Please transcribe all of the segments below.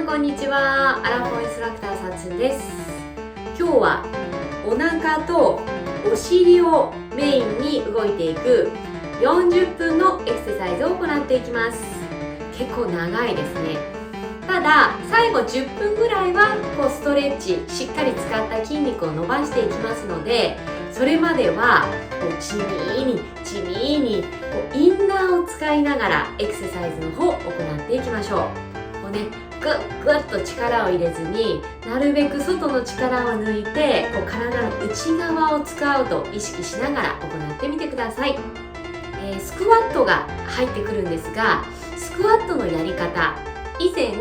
んこんにちは。アラフォーインストラクターさつんです。今日はお腹とお尻をメインに動いていく40分のエクササイズを行っていきます。結構長いですね。ただ最後10分ぐらいはストレッチ、しっかり使った筋肉を伸ばしていきますので、それまでは地味にインナーを使いながらエクササイズの方を行っていきましょう。グッと力を入れずに、なるべく外の力を抜いて体の内側を使うと意識しながら行ってみてください。スクワットが入ってくるんですが、スクワットのやり方、以前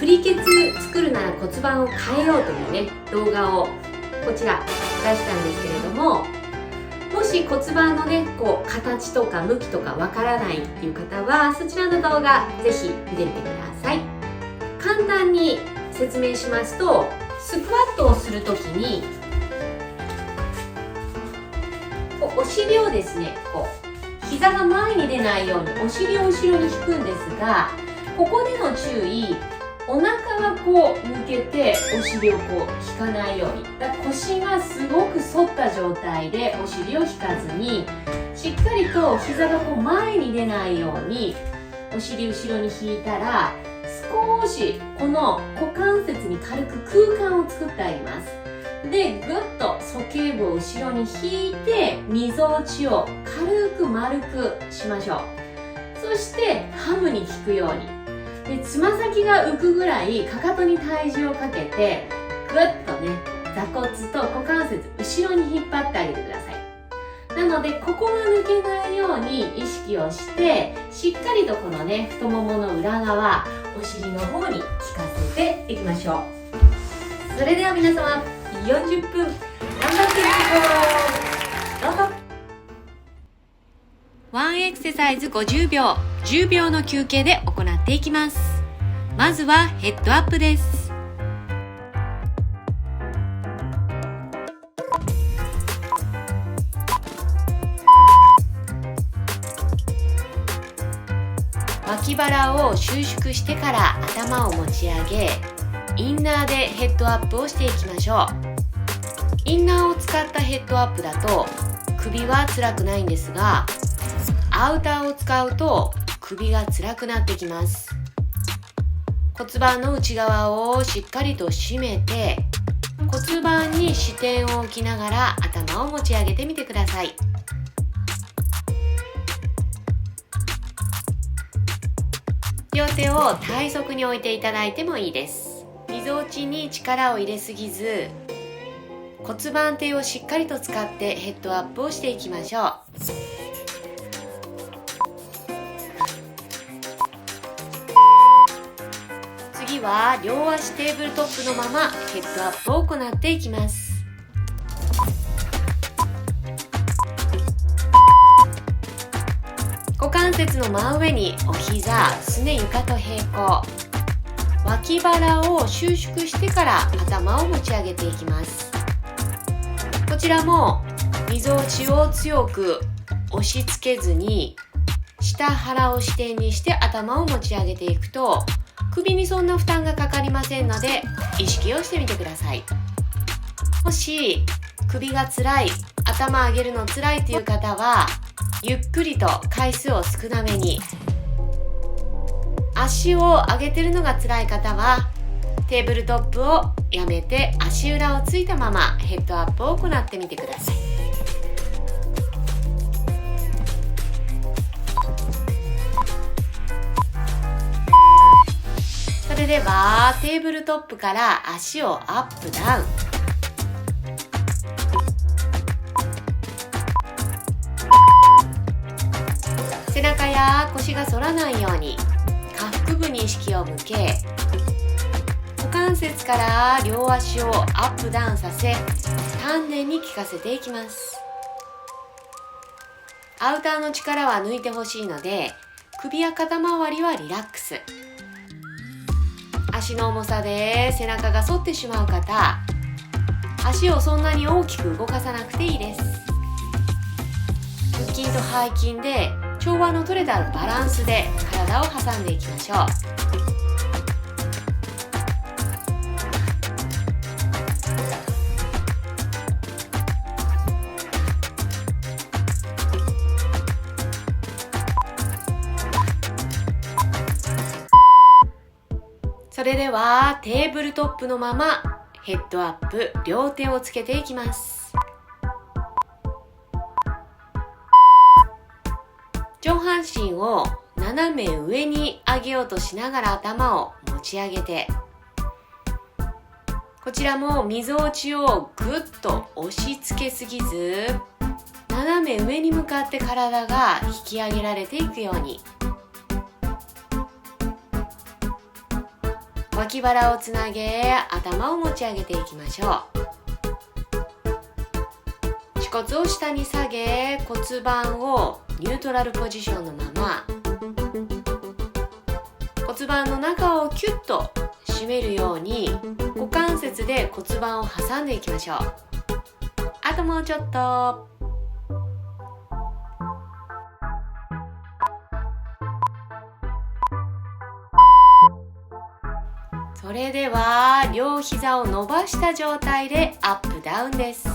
プリケツ作るなら骨盤を変えようという動画をこちら出したんですけれども、もし骨盤の形とか向きとかわからないっていう方は、そちらの動画ぜひ見てみてください。簡単に説明しますと、スクワットをするときにお尻をですね、膝が前に出ないようにお尻を後ろに引くんですが、ここでの注意、お腹が抜けてお尻を引かないように。腰がすごく反った状態でお尻を引かずに、しっかりと膝が前に出ないようにお尻後ろに引いたら、少しこの股関節に軽く空間を作ってあげます。で、ぐっと鼠径部を後ろに引いて、みぞおちを軽く丸くしましょう。そしてハムに引くように。で、つま先が浮くぐらいかかとに体重をかけて、ぐっと座骨と股関節後ろに引っ張ってあげてください。なので、ここが抜けないように意識をして、しっかりとこの太ももの裏側、お尻の方に効かせていきましょう。それでは皆様、40分頑張っていきましょう。どうぞ。ワンエクササイズ50秒、10秒の休憩で行っていきます。まずはヘッドアップです。脇腹を収縮してから頭を持ち上げ、インナーでヘッドアップをしていきましょう。インナーを使ったヘッドアップだと首は辛くないんですが、アウターを使うと首が辛くなってきます。骨盤の内側をしっかりと締めて、骨盤に視点を置きながら頭を持ち上げてみてください。両手を体側に置いていただいてもいいです。みぞおちに力を入れすぎず、骨盤底をしっかりと使ってヘッドアップをしていきましょう。次は両足テーブルトップのままヘッドアップを行っていきます。股関節の真上にお膝、すね床と平行。脇腹を収縮してから頭を持ち上げていきます。こちらもみぞおちを強く押し付けずに、下腹を支点にして頭を持ち上げていくと、首にそんな負担がかかりませんので、意識をしてみてください。もし首が辛い、頭上げるの辛いという方は、ゆっくりと回数を少なめに。足を上げてるのが辛い方は、テーブルトップをやめて足裏をついたままヘッドアップを行ってみてください。それではテーブルトップから足をアップダウン。背中や腰が反らないように下腹部に意識を向け、股関節から両足をアップダウンさせ、丹田に効かせていきます。アウターの力は抜いてほしいので、首や肩周りはリラックス。足の重さで背中が反ってしまう方、足をそんなに大きく動かさなくていいです。腹筋と背筋で調和の取れたバランスで体を挟んでいきましょう。それではテーブルトップのままヘッドアップ、両手をつけていきます。上半身を斜め上に上げようとしながら頭を持ち上げて、こちらもみぞおちをぐっと押し付けすぎず、斜め上に向かって体が引き上げられていくように、脇腹をつなげ頭を持ち上げていきましょう。恥骨を下に下げ、骨盤をニュートラルポジションのまま、骨盤の中をキュッと締めるように股関節で骨盤を挟んでいきましょう。あともうちょっと。それでは両膝を伸ばした状態でアップダウンです。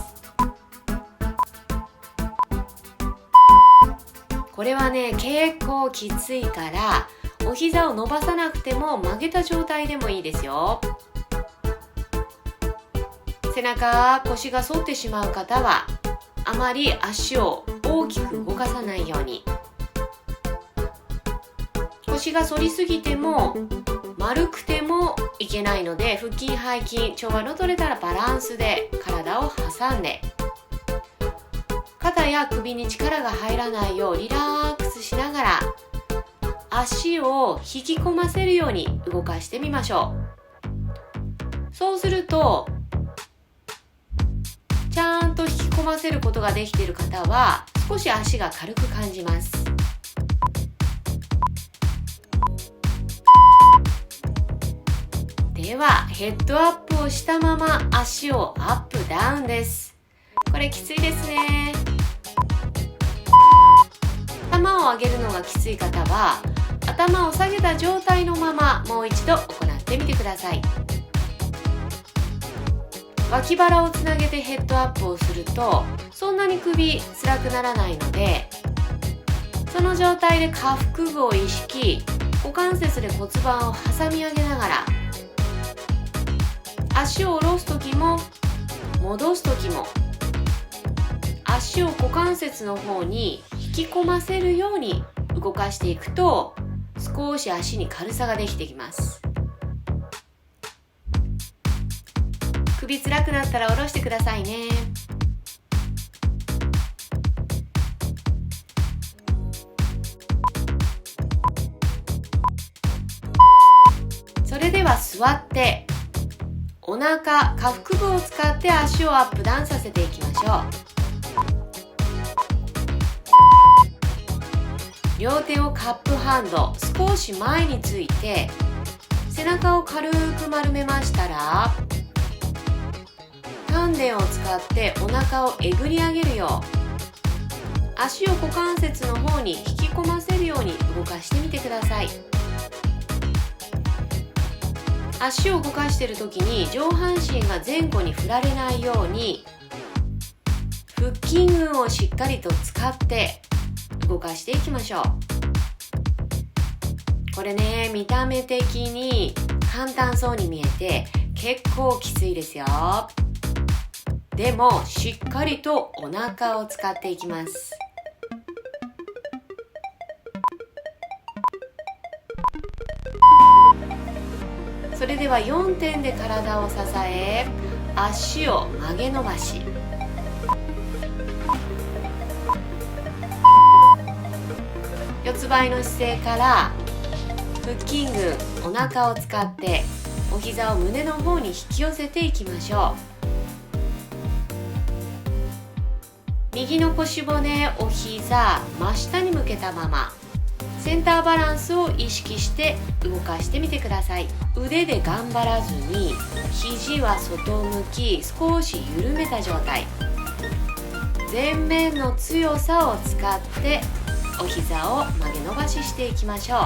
これはね、結構きついからお膝を伸ばさなくても曲げた状態でもいいですよ。背中、腰が反ってしまう方はあまり足を大きく動かさないように。腰が反りすぎても丸くてもいけないので、腹筋背筋調和の取れたらバランスで体を挟んで、肩や首に力が入らないようリラックスしながら足を引き込ませるように動かしてみましょう。そうするとちゃんと引き込ませることができている方は少し足が軽く感じます。ではヘッドアップをしたまま足をアップダウンです。これきついですね。頭を上げるのがきつい方は頭を下げた状態のままもう一度行ってみてください。脇腹をつなげてヘッドアップをするとそんなに首辛くならないので、その状態で下腹部を意識、股関節で骨盤を挟み上げながら足を下ろす時も戻す時も足を股関節の方に引き込ませるように動かしていくと少し足に軽さができてきます。首辛くなったら下ろしてくださいね。それでは座ってお腹、下腹部を使って足をアップダウンさせていきましょう。両手をカップハンド、少し前について背中を軽く丸めましたら、丹田を使ってお腹をえぐり上げるよう、足を股関節の方に引き込ませるように動かしてみてください。足を動かしている時に上半身が前後に振られないように腹筋群をしっかりと使って動かしていきましょう。これね、見た目的に簡単そうに見えて結構きついですよ。でもしっかりとお腹を使っていきます。それでは4点で体を支え、足を曲げ伸ばし、四つ倍の姿勢から腹筋群、お腹を使ってお膝を胸の方に引き寄せていきましょう。右の腰骨、お膝真下に向けたままセンターバランスを意識して動かしてみてください。腕で頑張らずに肘は外向き、少し緩めた状態。前面の強さを使ってお膝を曲げ伸ばししていきましょう。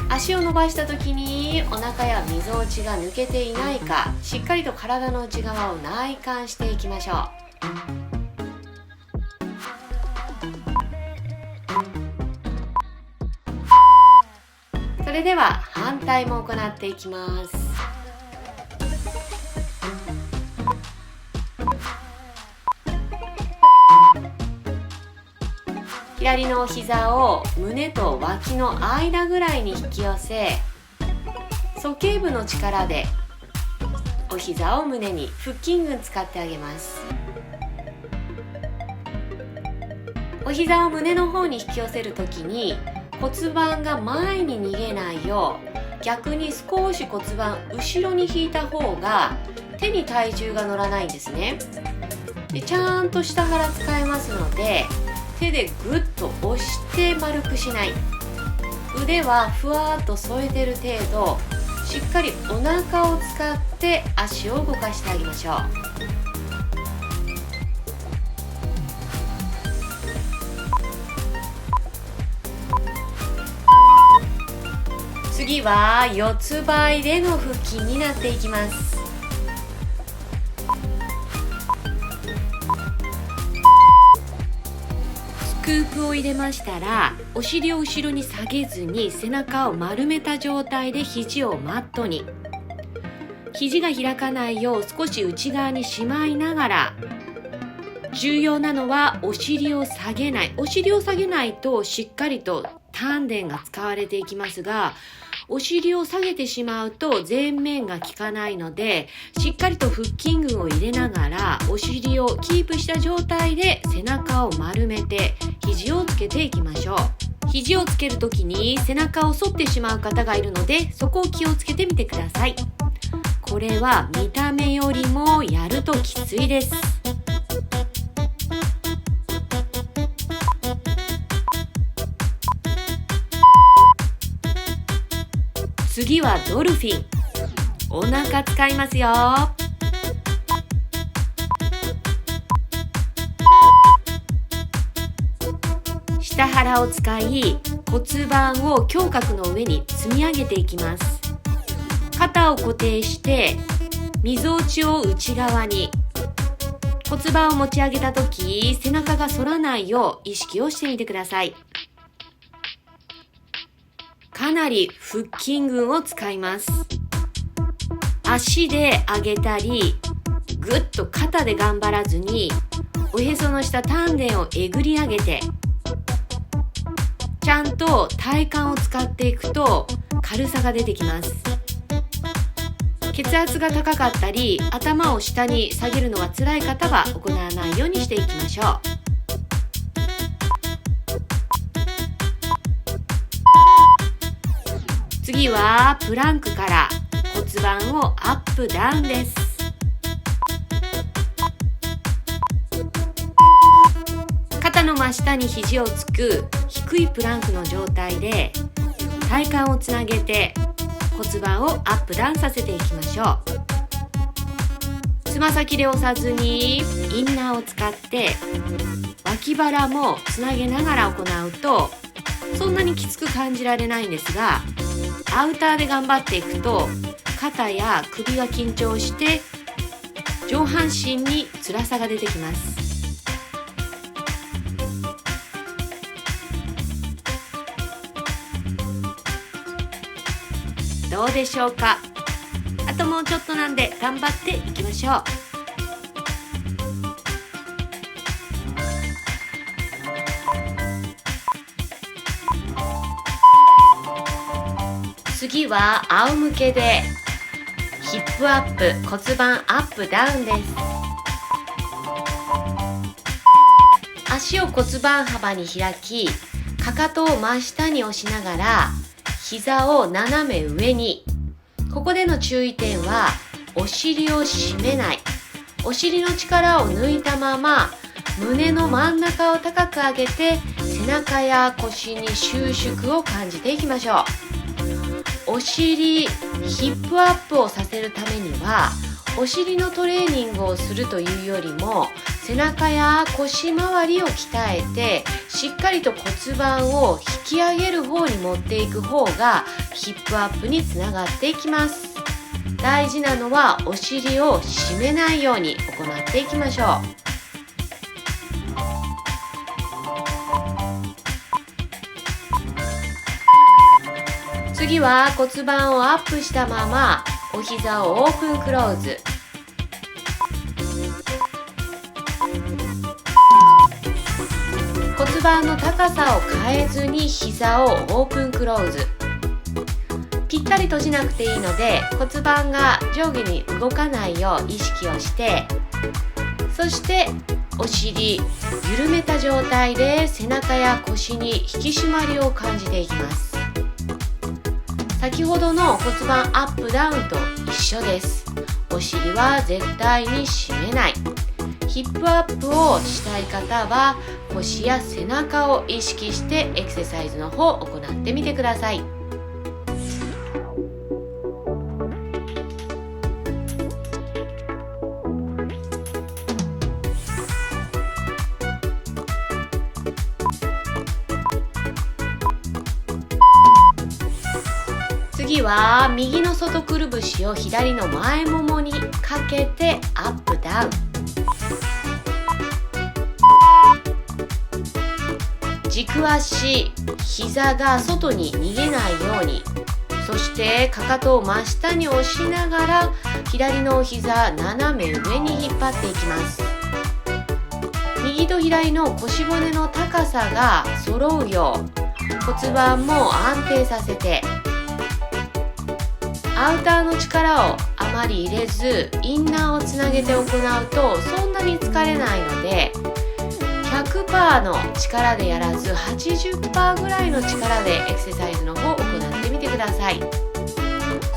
足を伸ばした時にお腹やみぞおちが抜けていないか、しっかりと体の内側を内観していきましょう。そそれでは反対も行っていきます。左の膝を胸と脇の間ぐらいに引き寄せ、鼠径部の力でお膝を胸に腹筋群使ってあげます。お膝を胸の方に引き寄せるときに骨盤が前に逃げないよう、逆に少し骨盤後ろに引いた方が手に体重が乗らないんですね。でちゃんと下から使えますので、手でぐっと押して丸くしない、腕はふわっと添えてる程度、しっかりお腹を使って足を動かしてあげましょう。次は四つ倍での腹筋になっていきます。スクープを入れましたら、お尻を後ろに下げずに背中を丸めた状態で肘をマットに、肘が開かないよう少し内側にしまいながら、重要なのはお尻を下げない。お尻を下げないとしっかりと丹田が使われていきますが、お尻を下げてしまうと前面が効かないので、しっかりと腹筋群を入れながらお尻をキープした状態で背中を丸めて肘をつけていきましょう。肘をつけるときに背中を反ってしまう方がいるので、そこを気をつけてみてください。これは見た目よりもやるときついです。次はドルフィン。お腹使いますよ。下腹を使い、骨盤を胸郭の上に積み上げていきます。肩を固定してみぞおちを内側に、骨盤を持ち上げたとき背中が反らないよう意識をしてみてください。かなり腹筋群を使います。足で上げたり、ぐっと肩で頑張らずにおへその下丹田をえぐり上げて、ちゃんと体幹を使っていくと軽さが出てきます。血圧が高かったり頭を下に下げるのが辛い方は行わないようにしていきましょう。次はプランクから骨盤をアップダウンです。肩の真下に肘をつく低いプランクの状態で体幹をつなげて骨盤をアップダウンさせていきましょう。つま先で押さずにインナーを使って脇腹もつなげながら行うとそんなにきつく感じられないんですが、アウターで頑張っていくと肩や首が緊張して上半身に辛さが出てきます。どうでしょうか。あともうちょっとなんで頑張っていきましょう。次は仰向けでヒップアップ、骨盤アップダウンです。足を骨盤幅に開き、かかとを真下に押しながら膝を斜め上に。ここでの注意点はお尻を締めない。お尻の力を抜いたまま胸の真ん中を高く上げて背中や腰に収縮を感じていきましょう。お尻ヒップアップをさせるためにはお尻のトレーニングをするというよりも背中や腰周りを鍛えてしっかりと骨盤を引き上げる方に持っていく方がヒップアップにつながっていきます。大事なのはお尻を締めないように行っていきましょう。次は骨盤をアップしたままお膝をオープンクローズ。骨盤の高さを変えずに膝をオープンクローズ。ぴったり閉じなくていいので骨盤が上下に動かないよう意識をして、そしてお尻緩めた状態で背中や腰に引き締まりを感じていきます。先ほどの骨盤アップダウンと一緒です。お尻は絶対に締めない。ヒップアップをしたい方は腰や背中を意識してエクササイズの方を行ってみてください。次は右の外くるぶしを左の前ももにかけてアップダウン。軸足、膝が外に逃げないように、そしてかかとを真下に押しながら左のお膝斜め上に引っ張っていきます。右と左の腰骨の高さが揃うよう骨盤も安定させて、アウターの力をあまり入れずインナーをつなげて行うとそんなに疲れないので、100% の力でやらず 80% ぐらいの力でエクササイズの方を行ってみてください。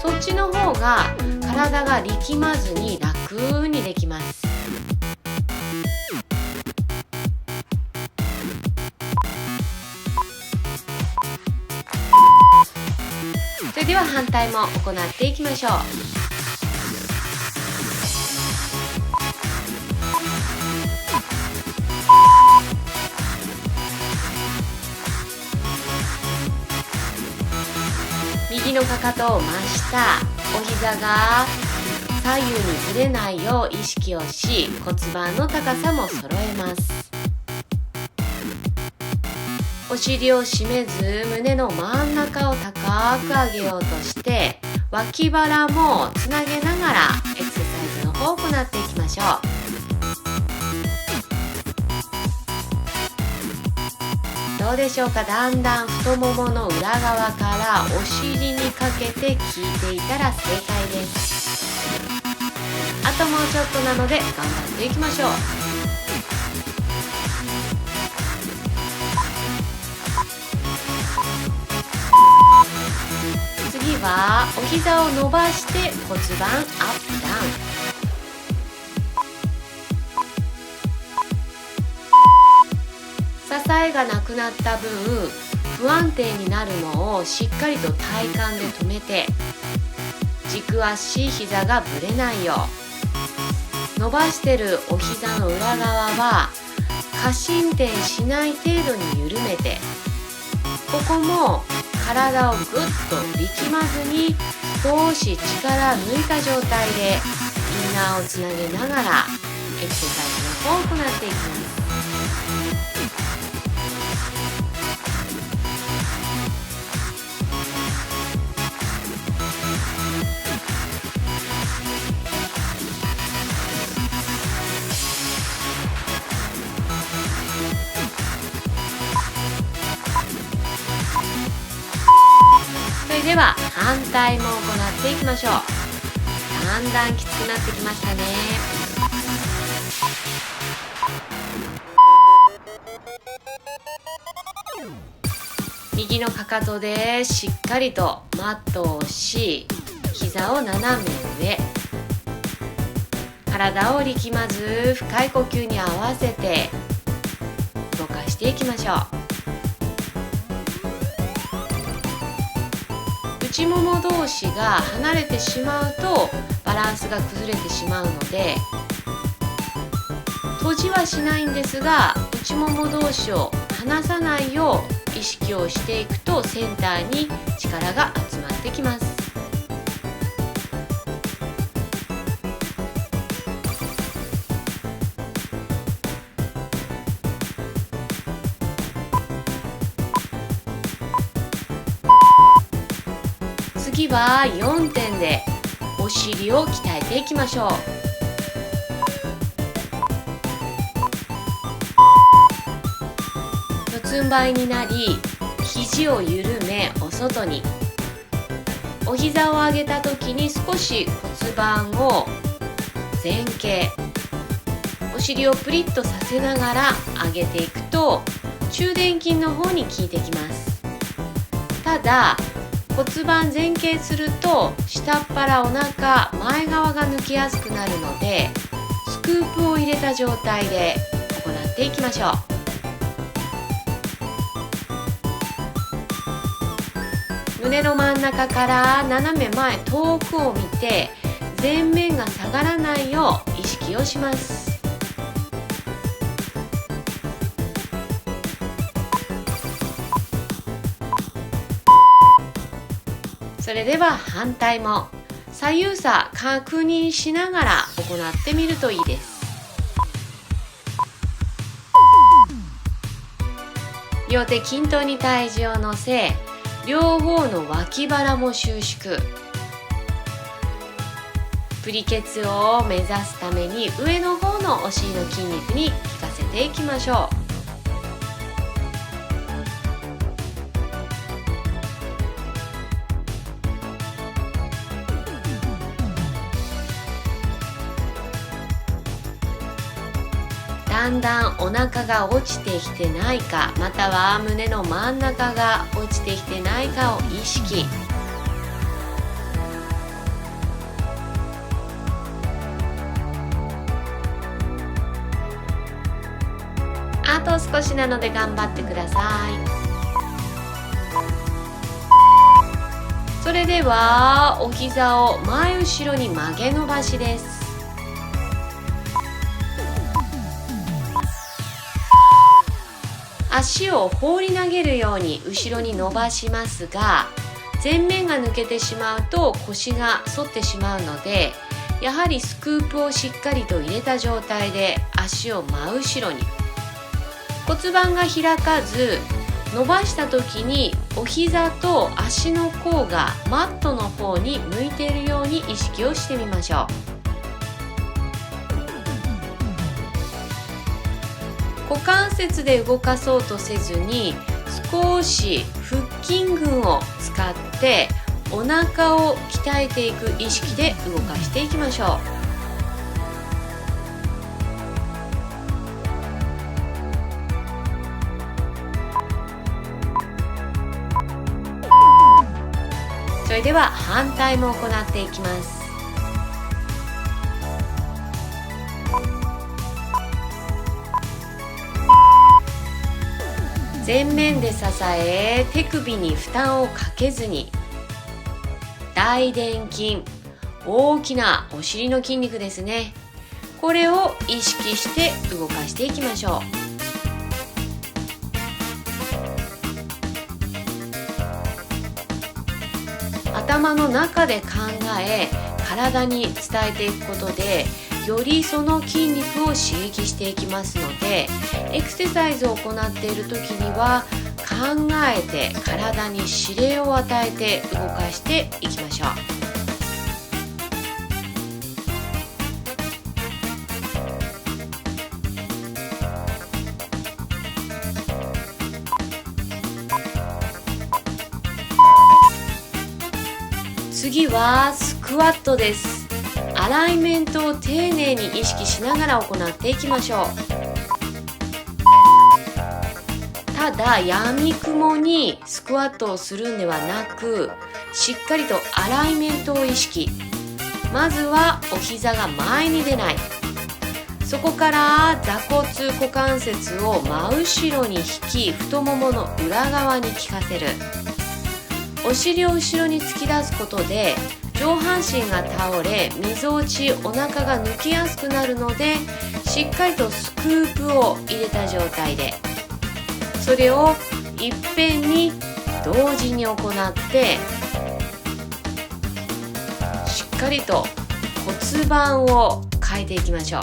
そっちの方が体が力まずに楽にできます。それでは反対も行っていきましょう。右のかかとを真下、お膝が左右にずれないよう意識をし、骨盤の高さも揃えます。お尻を締めず胸の真ん中を高く上げようとして、脇腹もつなげながらエクササイズの方を行っていきましょう。どうでしょうか。だんだん太ももの裏側からお尻にかけて効いていたら正解です。あともうちょっとなので頑張っていきましょう。次はお膝を伸ばして骨盤アップダウン。支えがなくなった分不安定になるのをしっかりと体幹で止めて、軸足膝がぶれないよう伸ばしてるお膝の裏側は過伸展しない程度に緩めて、ここも体をぐっと力まずに少し力抜いた状態でインナーをつなげながらエクササイズの方を行っていきます。それでは反対も行っていきましょう。だんだんきつくなってきましたね。右のかかとでしっかりとマットを押し、膝を斜め上、体を力まず深い呼吸に合わせて動かしていきましょう。内もも同士が離れてしまうとバランスが崩れてしまうので、閉じはしないんですが内もも同士を離さないよう意識をしていくとセンターに力が集まってきます。次は4点でお尻を鍛えていきましょう。四つん這いになり、肘を緩めお外に。お膝を上げた時に少し骨盤を前傾、お尻をプリッとさせながら上げていくと中殿筋の方に効いてきます。ただ骨盤前傾すると下っ腹、お腹、前側が抜けやすくなるので、スクープを入れた状態で行っていきましょう。胸の真ん中から斜め前遠くを見て、前面が下がらないよう意識をします。それでは反対も左右差確認しながら行ってみるといいです。両手均等に体重を乗せ、両方の脇腹も収縮。プリケツを目指すために上の方のお尻の筋肉に効かせていきましょう。だんだんお腹が落ちてきてないか、または胸の真ん中が落ちてきてないかを意識。あと少しなので頑張ってください。それではお膝を前後ろに曲げ伸ばしです。足を放り投げるように後ろに伸ばしますが、前面が抜けてしまうと腰が反ってしまうので、やはりスクープをしっかりと入れた状態で足を真後ろに。骨盤が開かず、伸ばした時にお膝と足の甲がマットの方に向いているように意識をしてみましょう。股関節で動かそうとせずに、少し腹筋群を使ってお腹を鍛えていく意識で動かしていきましょう。それでは反対も行っていきます。前面で支え、手首に負担をかけずに。大臀筋、大きなお尻の筋肉ですね。これを意識して動かしていきましょう。頭の中で考え、体に伝えていくことで、よりその筋肉を刺激していきますので、エクササイズを行っている時には考えて体に指令を与えて動かしていきましょう。次はスクワットです。アライメントを丁寧に意識しながら行っていきましょう。ただ闇雲にスクワットをするんではなく、しっかりとアライメントを意識。まずはお膝が前に出ない。そこから座骨股関節を真後ろに引き、太ももの裏側に効かせる。お尻を後ろに突き出すことで上半身が倒れ、みぞおち、お腹が抜けやすくなるので、しっかりとスクープを入れた状態で、それをいっぺんに同時に行って、しっかりと骨盤を変えていきましょう。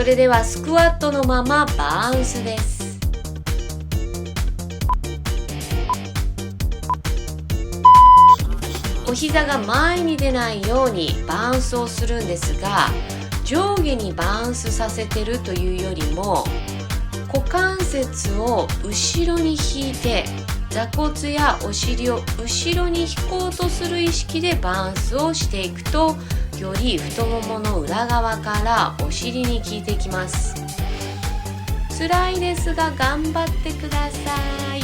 それではスクワットのままバウンスです。お膝が前に出ないようにバウンスをするんですが、上下にバウンスさせてるというよりも、股関節を後ろに引いて座骨やお尻を後ろに引こうとする意識でバウンスをしていくと、より太ももの裏側からお尻に効いてきます。辛いですが頑張ってください。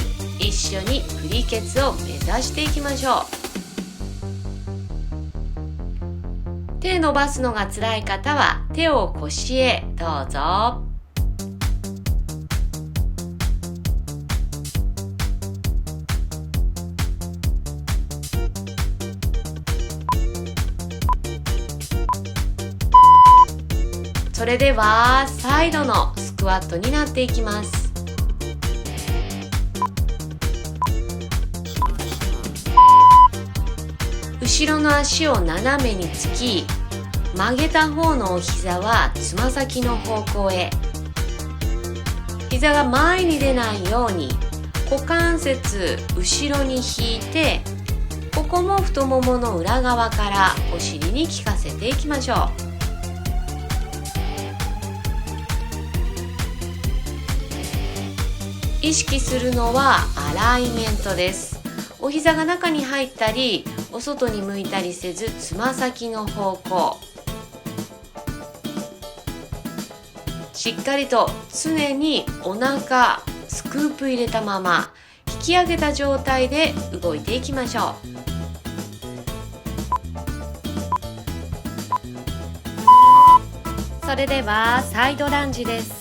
一緒にプリケツを目指していきましょう。手伸ばすのが辛い方は手を腰へどうぞ。それではサイドのスクワットになっていきます。後ろの足を斜めにつき、曲げた方のお膝はつま先の方向へ。膝が前に出ないように股関節後ろに引いて、ここも太ももの裏側からお尻に効かせていきましょう。意識するのはアライメントです。お膝が中に入ったりお外に向いたりせず、つま先の方向、しっかりと常にお腹スクープ入れたまま引き上げた状態で動いていきましょう。それではサイドランジです。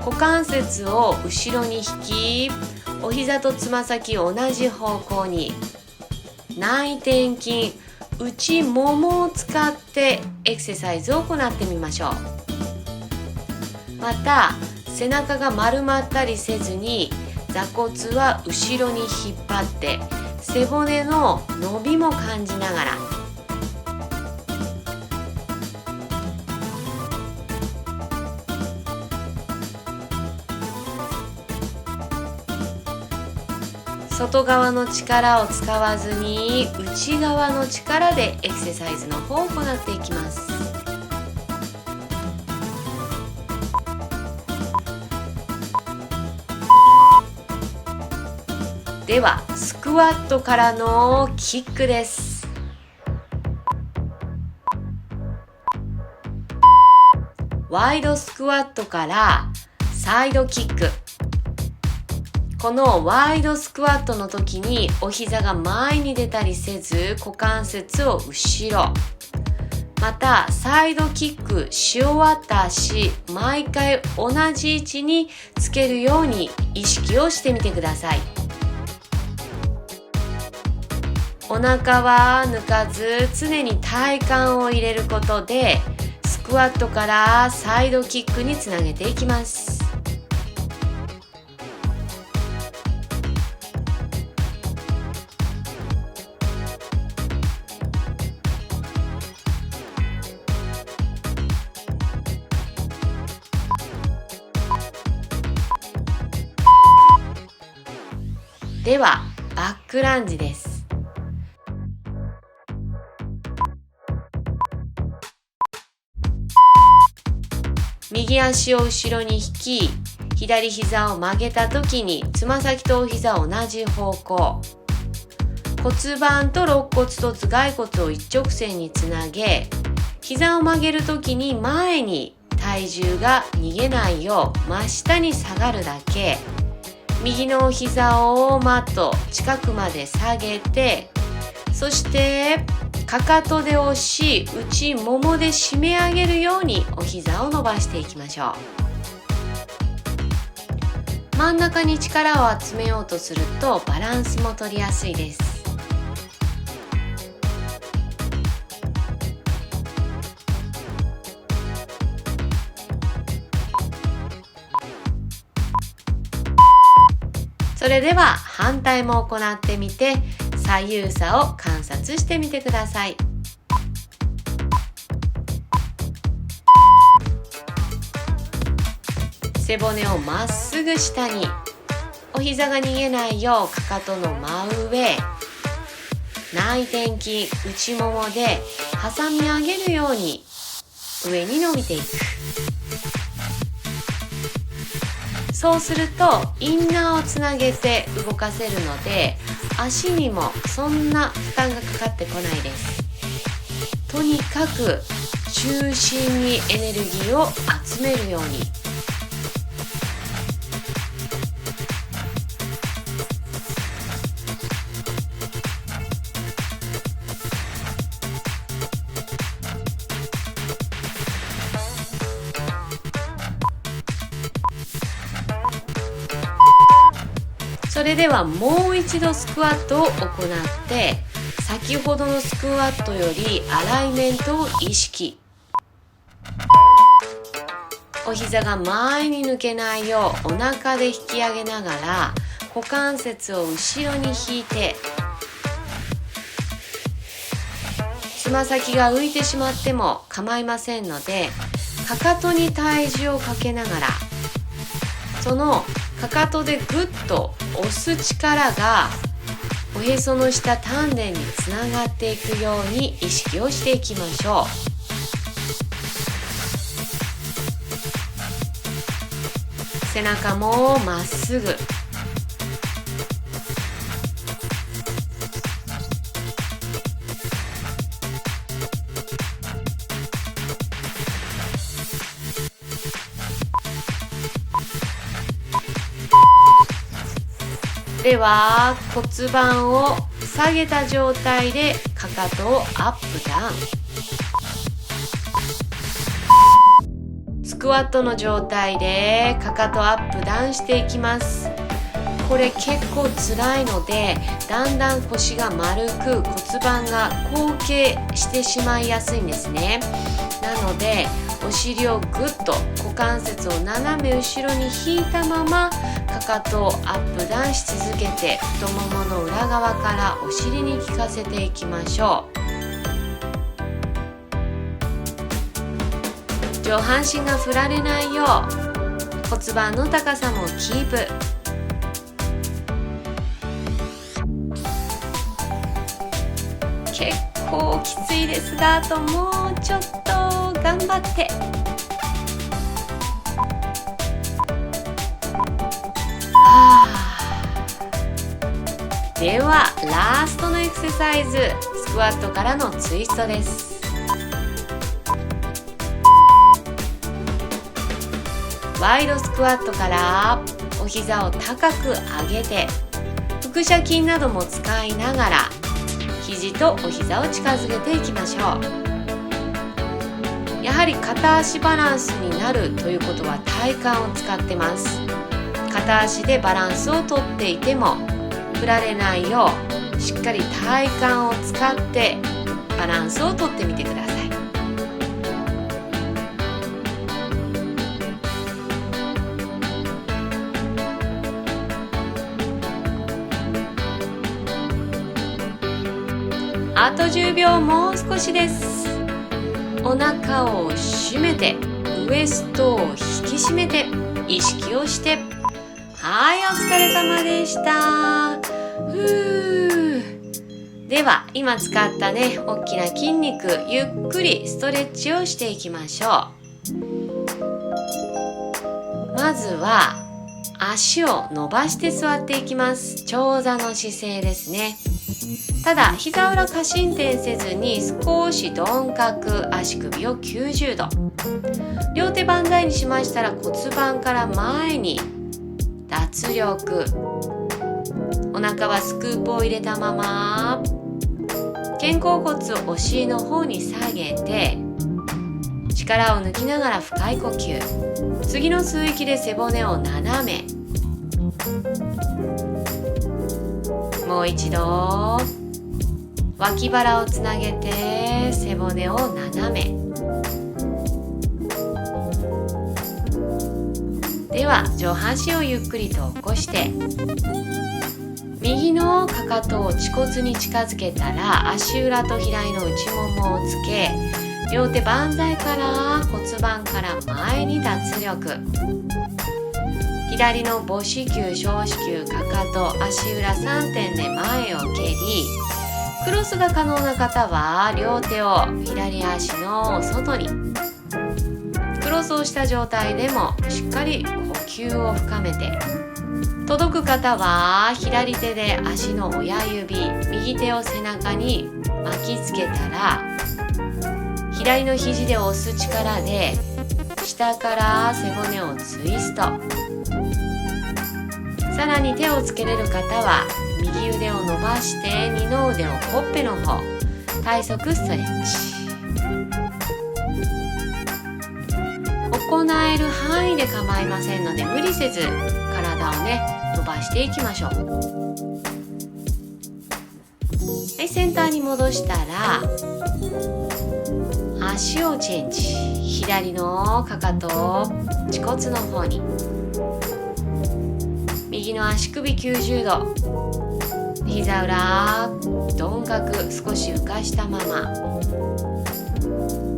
股関節を後ろに引き、お膝とつま先同じ方向に。内転筋、内ももを使ってエクササイズを行ってみましょう。また背中が丸まったりせずに、座骨は後ろに引っ張って背骨の伸びも感じながら、外側の力を使わずに内側の力でエクササイズの方を行っていきます。ではスクワットからのキックです。ワイドスクワットからサイドキック。このワイドスクワットの時にお膝が前に出たりせず、股関節を後ろ。またサイドキックし終わった足、毎回同じ位置につけるように意識をしてみてください。お腹は抜かず、常に体幹を入れることでスクワットからサイドキックにつなげていきます。ではバックランジです。右足を後ろに引き、左膝を曲げた時につま先とお膝を同じ方向。骨盤と肋骨と頭蓋骨を一直線につなげ、膝を曲げる時に前に体重が逃げないよう真下に下がるだけ。右のお膝をマット近くまで下げて、そしてかかとで押し、内ももで締め上げるようにお膝を伸ばしていきましょう。真ん中に力を集めようとするとバランスも取りやすいです。それでは反対も行ってみて、左右差を観察してみてください。背骨をまっすぐ下に、お膝が逃げないようかかとの真上、内転筋、内ももで挟み上げるように上に伸びていく。そうするとインナーをつなげて動かせるので、足にもそんな負担がかかってこないです。とにかく中心にエネルギーを集めるように。それではもう一度スクワットを行って、先ほどのスクワットよりアライメントを意識。お膝が前に抜けないようお腹で引き上げながら、股関節を後ろに引いて、つま先が浮いてしまっても構いませんので、かかとに体重をかけながら、そのかかとでぐっと押す力がおへその下丹田につながっていくように意識をしていきましょう。背中もまっすぐ。では骨盤を下げた状態でかかとをアップダウン。スクワットの状態でかかとアップダウンしていきます。これ結構辛いので、だんだん腰が丸く骨盤が後傾してしまいやすいんですね。なのでお尻をぐっと股関節を斜め後ろに引いたままかかとをアップダウンし続けて、太ももの裏側からお尻に効かせていきましょう。上半身が振られないよう骨盤の高さもキープ。結構きついですが、あともうちょっと頑張って。ではラストのエクササイズ、スクワットからのツイストです。ワイドスクワットからお膝を高く上げて、腹斜筋なども使いながら肘とお膝を近づけていきましょう。やはり片足バランスになるということは体幹を使ってます。片足でバランスをとっていても振られないよう、しっかり体幹を使ってバランスをとってみてください。あと10秒、もう少しです。お腹を締めて、ウエストを引き締めて、意識をして、はい、お疲れ様でした。では今使ったね、大きな筋肉、ゆっくりストレッチをしていきましょう。まずは足を伸ばして座っていきます。長座の姿勢ですね。ただ膝裏過伸展せずに、少し鈍角、足首を90度。両手万歳にしましたら、骨盤から前に脱力。お腹はスクープを入れたまま、肩甲骨をお尻の方に下げて、力を抜きながら深い呼吸。次の吸う息で背骨を斜め。もう一度脇腹をつなげて背骨を斜め。では上半身をゆっくりと起こして、右のかかとを恥骨に近づけたら足裏と左の内ももをつけ、両手万歳から骨盤から前に脱力。左の母子球、小子球、かかと、足裏3点で前を蹴り、クロスが可能な方は両手を左足の外に。クロスをした状態でもしっかり呼吸を深めて、届く方は左手で足の親指、右手を背中に巻きつけたら、左の肘で押す力で下から背骨をツイスト。さらに手をつけれる方は右腕を伸ばして二の腕をほっぺの方、体側ストレッチ。行える範囲で構いませんので、無理せず体を伸ばしていきましょう。はい、センターに戻したら足をチェンジ。左のかかとを恥骨の方に、右の足首90度、膝裏鈍角少し浮かしたまま、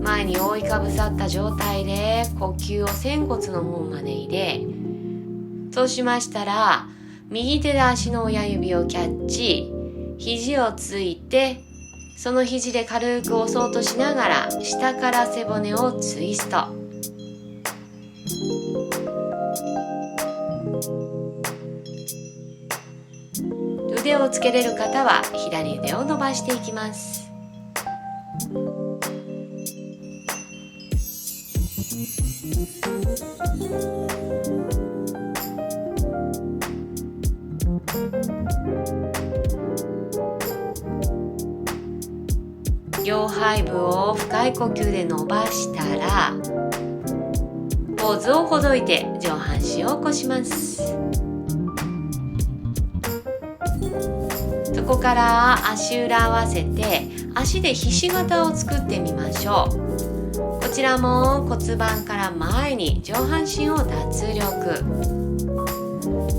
前に覆いかぶさった状態で呼吸を仙骨の方まで入れ、そうしましたら右手で足の親指をキャッチ、肘をついて、その肘で軽く押そうとしながら下から背骨をツイスト。腕をつけれる方は左腕を伸ばしていきます。両背部を深い呼吸で伸ばしたら、ポーズをほどいて上半身を起こします。そこから足裏合わせて足でひし形を作ってみましょう。こちらも骨盤から前に上半身を脱力。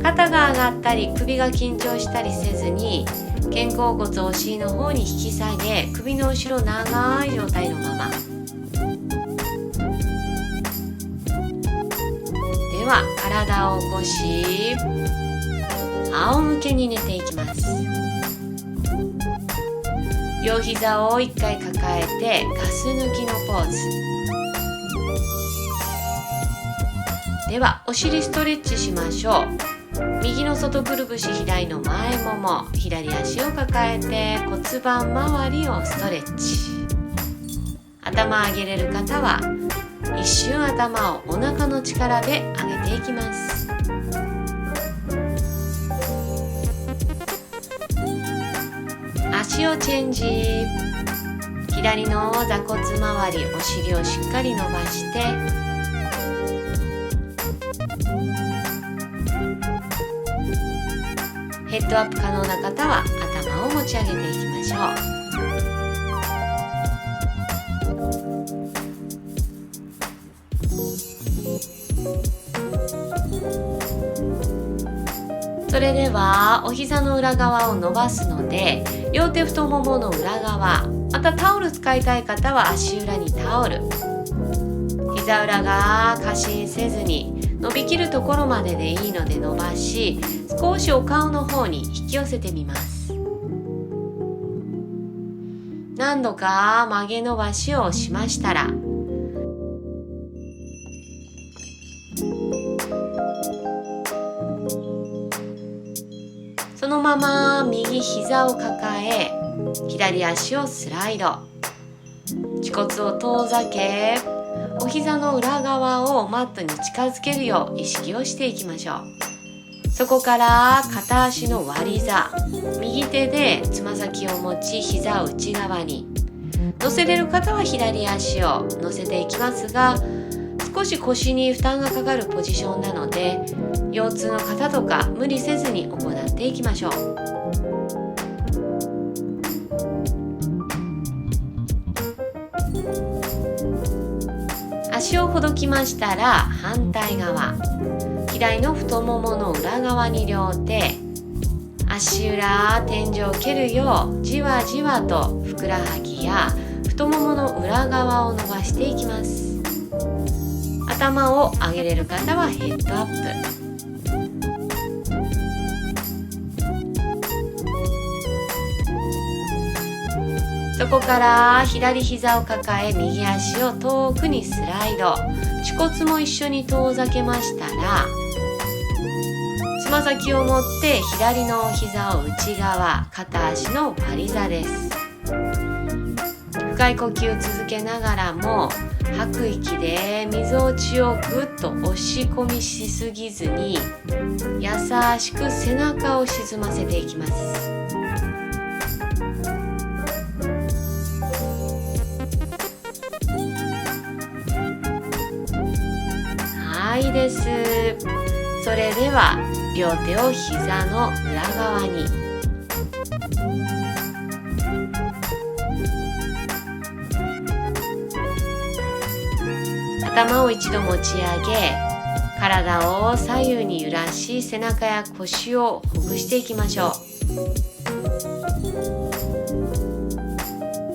肩が上がったり首が緊張したりせずに、肩甲骨をお尻の方に引き下げ、首の後ろ長い状態のまま。では体を起こし、仰向けに寝ていきます。両膝を1回抱えてガス抜きのポーズ。ではお尻ストレッチしましょう。右の外くるぶし、左の前もも、左足を抱えて骨盤周りをストレッチ。頭上げれる方は一瞬頭をお腹の力で上げていきます。足をチェンジ。左の座骨周り、お尻をしっかり伸ばして、ヘッドアップ可能な方は頭を持ち上げていきましょう。それではお膝の裏側を伸ばすので、両手太ももの裏側、またタオル使いたい方は足裏にタオル。膝裏が過伸せずに伸びきるところまででいいので伸ばし、少しお顔の方に引き寄せてみます。何度か曲げ伸ばしをしましたら、そのまま右膝を抱え、左足をスライド。恥骨を遠ざけ、お膝の裏側をマットに近づけるよう意識をしていきましょう。そこから片足の割り座、右手でつま先を持ち膝を内側に乗せれる方は左足を乗せていきますが、少し腰に負担がかかるポジションなので、腰痛の方とか無理せずに行っていきましょう。足をほどきましたら反対側、左の太ももの裏側に両手、足裏、天井を蹴るようじわじわとふくらはぎや太ももの裏側を伸ばしていきます。頭を上げれる方はヘッドアップ。そこから左膝を抱え、右足を遠くにスライド。恥骨も一緒に遠ざけましたら、つま先を持って左の膝を内側、片足の割り座です。深い呼吸を続けながらも、吐く息でみぞおちをぐっと押し込みしすぎずに、優しく背中を沈ませていきます。はいです。それでは両手を膝の裏側に、頭を一度持ち上げ、体を左右に揺らし、背中や腰をほぐしていきましょ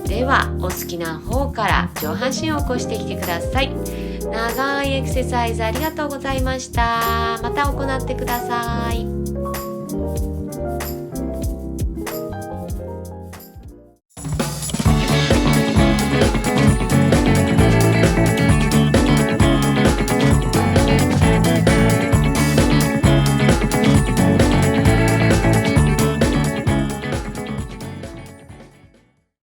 う。ではお好きな方から上半身を起こしてきてください。長いエクササイズありがとうございました。また行ってください。